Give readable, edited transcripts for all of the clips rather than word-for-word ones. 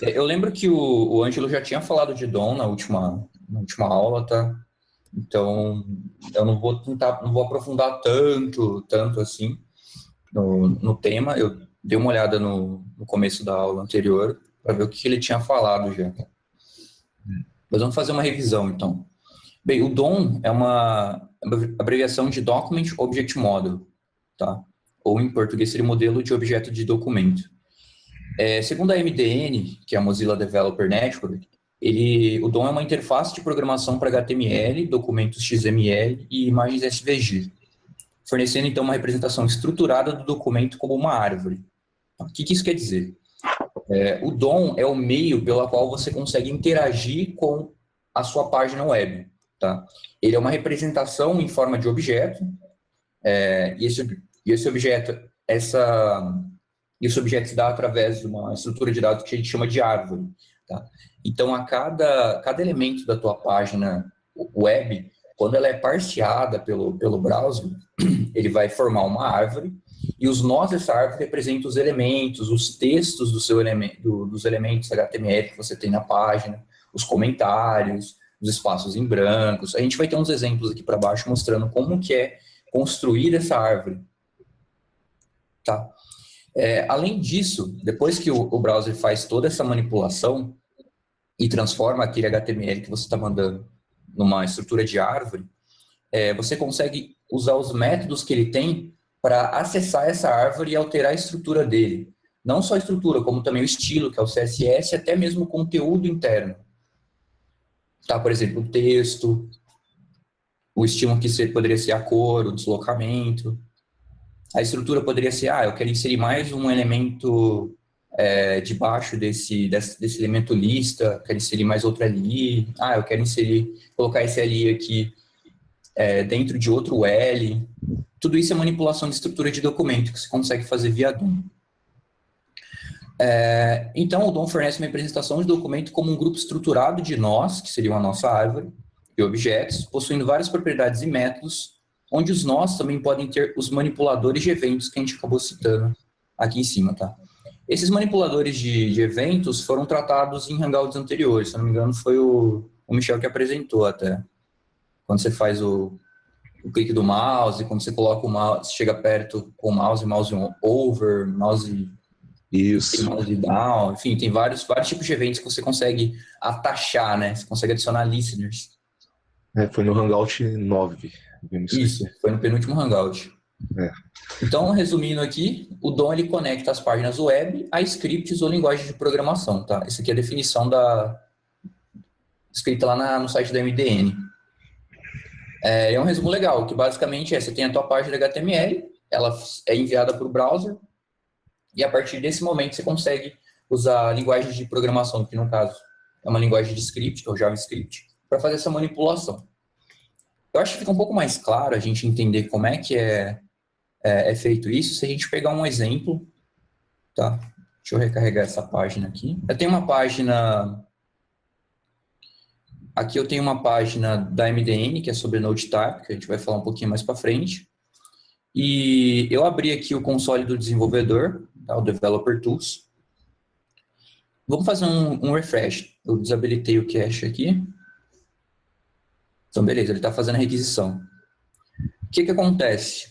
Eu lembro que o Ângelo já tinha falado de DOM na última aula, tá? Então, eu não vou aprofundar tanto assim no tema. Eu dei uma olhada no começo da aula anterior para ver o que ele tinha falado já. Mas vamos fazer uma revisão, então. Bem, o DOM é uma abreviação de Document Object Model, tá? Ou em português seria modelo de objeto de documento. Segundo a MDN, que é a Mozilla Developer Network, o DOM é uma interface de programação para HTML, documentos XML e imagens SVG, fornecendo então uma representação estruturada do documento como uma árvore. O que isso quer dizer? O DOM é o meio pelo qual você consegue interagir com a sua página web. Tá? Ele é uma representação em forma de objeto, e esse objeto se dá através de uma estrutura de dados que a gente chama de árvore. Tá? Então, a cada elemento da tua página web, quando ela é parseada pelo browser, ele vai formar uma árvore, e os nós dessa árvore representam os elementos, os textos dos elementos HTML que você tem na página, os comentários, os espaços em brancos. A gente vai ter uns exemplos aqui para baixo mostrando como que é construir essa árvore. Tá? Além disso, depois que o browser faz toda essa manipulação e transforma aquele HTML que você está mandando numa estrutura de árvore, você consegue usar os métodos que ele tem para acessar essa árvore e alterar a estrutura dele. Não só a estrutura, como também o estilo, que é o CSS, e até mesmo o conteúdo interno. Tá, por exemplo, o texto, o estilo que poderia ser a cor, o deslocamento. A estrutura poderia ser, eu quero inserir mais um elemento debaixo desse elemento lista, quero inserir mais outro ali, eu quero colocar esse ali aqui dentro de outro L. Tudo isso é manipulação de estrutura de documento que você consegue fazer via DOM. Então, o DOM fornece uma representação de documento como um grupo estruturado de nós, que seria a nossa árvore, de objetos, possuindo várias propriedades e métodos, onde os nós também podem ter os manipuladores de eventos que a gente acabou citando aqui em cima, tá? Esses manipuladores de eventos foram tratados em hangouts anteriores, se eu não me engano foi o Michel que apresentou até. Quando você faz o clique do mouse, quando você coloca o mouse, chega perto com o mouse over, mouse down, enfim, tem vários tipos de eventos que você consegue atachar, né? Você consegue adicionar listeners. Foi no Hangout 9. Isso, foi no penúltimo Hangout. Então, resumindo aqui, o DOM ele conecta as páginas web a scripts ou linguagem de programação, tá? Essa aqui é a definição escrita lá no site da MDN. É um resumo legal, que basicamente você tem a tua página HTML, ela é enviada para o browser, e a partir desse momento você consegue usar linguagens de programação, que no caso é uma linguagem de script, que é o JavaScript, para fazer essa manipulação. Eu acho que fica um pouco mais claro a gente entender como é que é feito isso, se a gente pegar um exemplo, tá? Deixa eu recarregar essa página aqui. Aqui eu tenho uma página da MDN, que é sobre NodeType, que a gente vai falar um pouquinho mais para frente. E eu abri aqui o console do desenvolvedor, tá? O Developer Tools. Vamos fazer um refresh. Eu desabilitei o cache aqui. Então, beleza, ele está fazendo a requisição. O que acontece?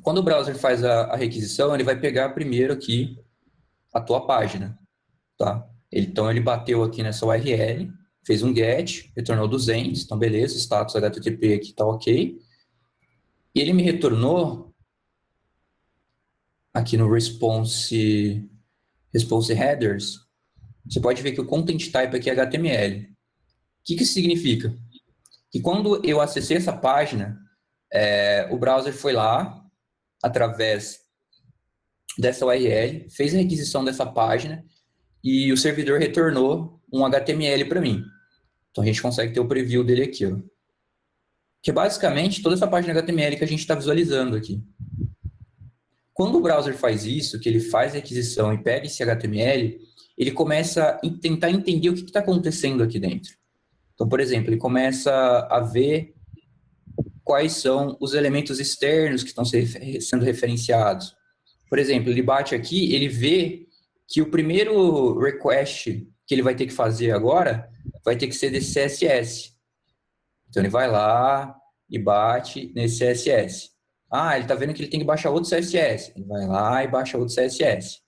Quando o browser faz a requisição, ele vai pegar primeiro aqui a tua página, tá? Então, ele bateu aqui nessa URL, fez um GET, retornou 200, então beleza, status HTTP aqui está ok. E ele me retornou aqui no response headers, você pode ver que o content type aqui é HTML. O que isso significa? Que quando eu acessei essa página, o browser foi lá, através dessa URL, fez a requisição dessa página e o servidor retornou um HTML para mim. Então, a gente consegue ter o preview dele aqui, ó. Que é basicamente toda essa página HTML que a gente está visualizando aqui. Quando o browser faz isso, que ele faz a requisição e pega esse HTML, ele começa a tentar entender o que está acontecendo aqui dentro. Então, por exemplo, ele começa a ver quais são os elementos externos que estão sendo referenciados. Por exemplo, ele bate aqui, ele vê que o primeiro request que ele vai ter que fazer agora vai ter que ser desse CSS. Então ele vai lá e bate nesse CSS. Ah, ele está vendo que ele tem que baixar outro CSS. Ele vai lá e baixa outro CSS.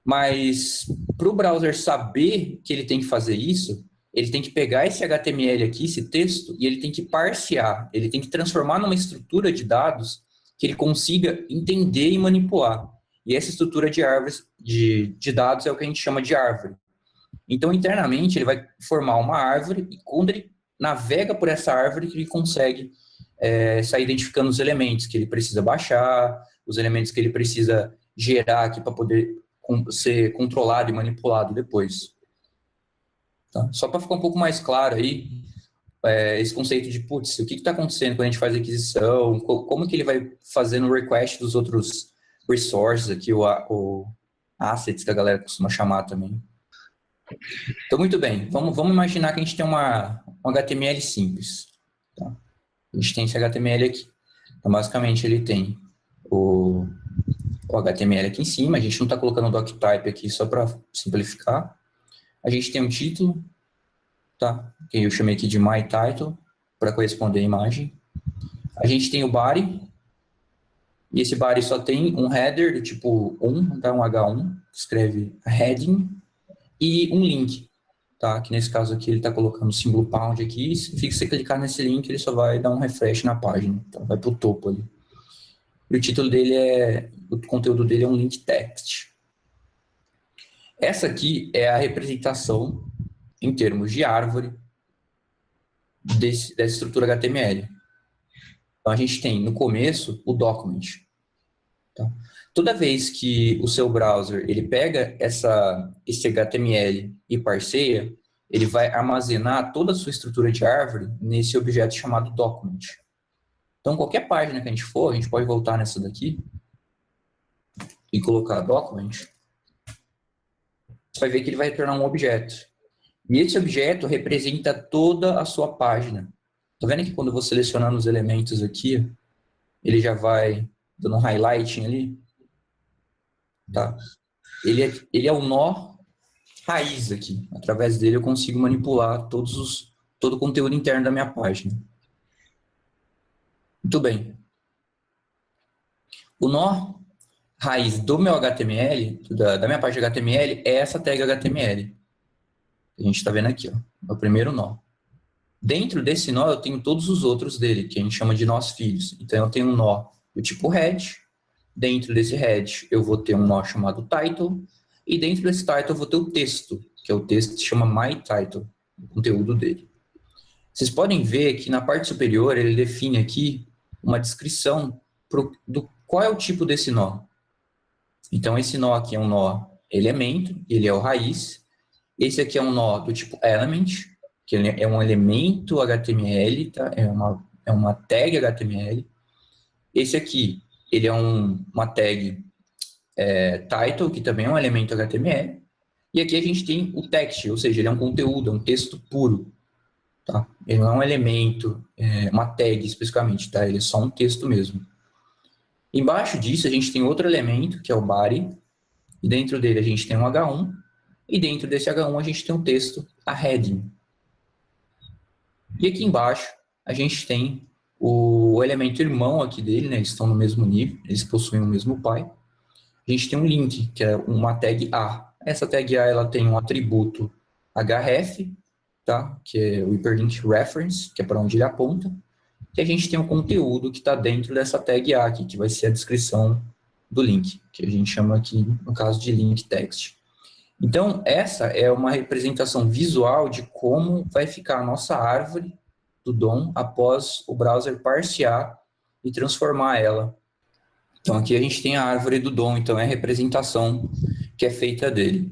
Mas para o browser saber que ele tem que fazer isso, ele tem que pegar esse HTML aqui, esse texto, e ele tem que parsear. Ele tem que transformar numa estrutura de dados que ele consiga entender e manipular. E essa estrutura de árvores, de dados é o que a gente chama de árvore. Então, internamente, ele vai formar uma árvore e quando ele navega por essa árvore, ele consegue sair identificando os elementos que ele precisa baixar, os elementos que ele precisa gerar aqui para poder ser controlado e manipulado depois. Tá? Só para ficar um pouco mais claro aí, esse conceito de, putz, o que está acontecendo quando a gente faz aquisição, como que ele vai fazer no request dos outros resources aqui, o assets que a galera costuma chamar também. Então, muito bem, vamos imaginar que a gente tem um HTML simples. Tá? A gente tem esse HTML aqui. Então, basicamente, ele tem o HTML aqui em cima, a gente não está colocando o doctype aqui só para simplificar. A gente tem um título, tá? Que eu chamei aqui de myTitle, para corresponder à imagem. A gente tem o body, e esse body só tem um header do tipo 1, tá? Um H1, que escreve heading, e um link, tá? Que nesse caso aqui ele está colocando o símbolo pound aqui, se você clicar nesse link, ele só vai dar um refresh na página, então vai para o topo ali. E o título dele o conteúdo dele é um link text. Essa aqui é a representação, em termos de árvore, dessa estrutura HTML. Então, a gente tem, no começo, o document. Tá? Toda vez que o seu browser ele pega esse HTML e parseia, ele vai armazenar toda a sua estrutura de árvore nesse objeto chamado document. Então, qualquer página que a gente for, a gente pode voltar nessa daqui e colocar document. Você vai ver que ele vai retornar um objeto. E esse objeto representa toda a sua página. Tá vendo que quando eu vou selecionando os elementos aqui, ele já vai dando um highlighting ali? Tá? Ele é o nó raiz aqui. Através dele eu consigo manipular todo o conteúdo interno da minha página. Muito bem. O nó raiz do meu HTML, da minha página HTML, é essa tag HTML. A gente está vendo aqui, ó, é o primeiro nó. Dentro desse nó eu tenho todos os outros dele, que a gente chama de nós filhos. Então eu tenho um nó do tipo head, dentro desse head eu vou ter um nó chamado title, e dentro desse title eu vou ter o texto, que é o texto que se chama myTitle, o conteúdo dele. Vocês podem ver que na parte superior ele define aqui uma descrição do qual é o tipo desse nó. Então esse nó aqui é um nó elemento, ele é o raiz. Esse aqui é um nó do tipo element, que é um elemento HTML, tá? É uma tag HTML. Esse aqui, ele é uma tag title, que também é um elemento HTML. E aqui a gente tem o text, ou seja, ele é um conteúdo, é um texto puro. Tá? Ele não é um elemento, uma tag especificamente, tá? Ele é só um texto mesmo. Embaixo disso a gente tem outro elemento, que é o body, e dentro dele a gente tem um H1, e dentro desse H1 a gente tem um texto, a heading. E aqui embaixo a gente tem o elemento irmão aqui dele, né? Eles estão no mesmo nível, eles possuem o mesmo pai. A gente tem um link, que é uma tag A. Essa tag A ela tem um atributo href, tá? Que é o Hyperlink Reference, que é para onde ele aponta. E a gente tem o conteúdo que está dentro dessa tag A aqui, que vai ser a descrição do link, que a gente chama aqui, no caso, de link text. Então, essa é uma representação visual de como vai ficar a nossa árvore do DOM após o browser parsear e transformar ela. Então, aqui a gente tem a árvore do DOM, então é a representação que é feita dele.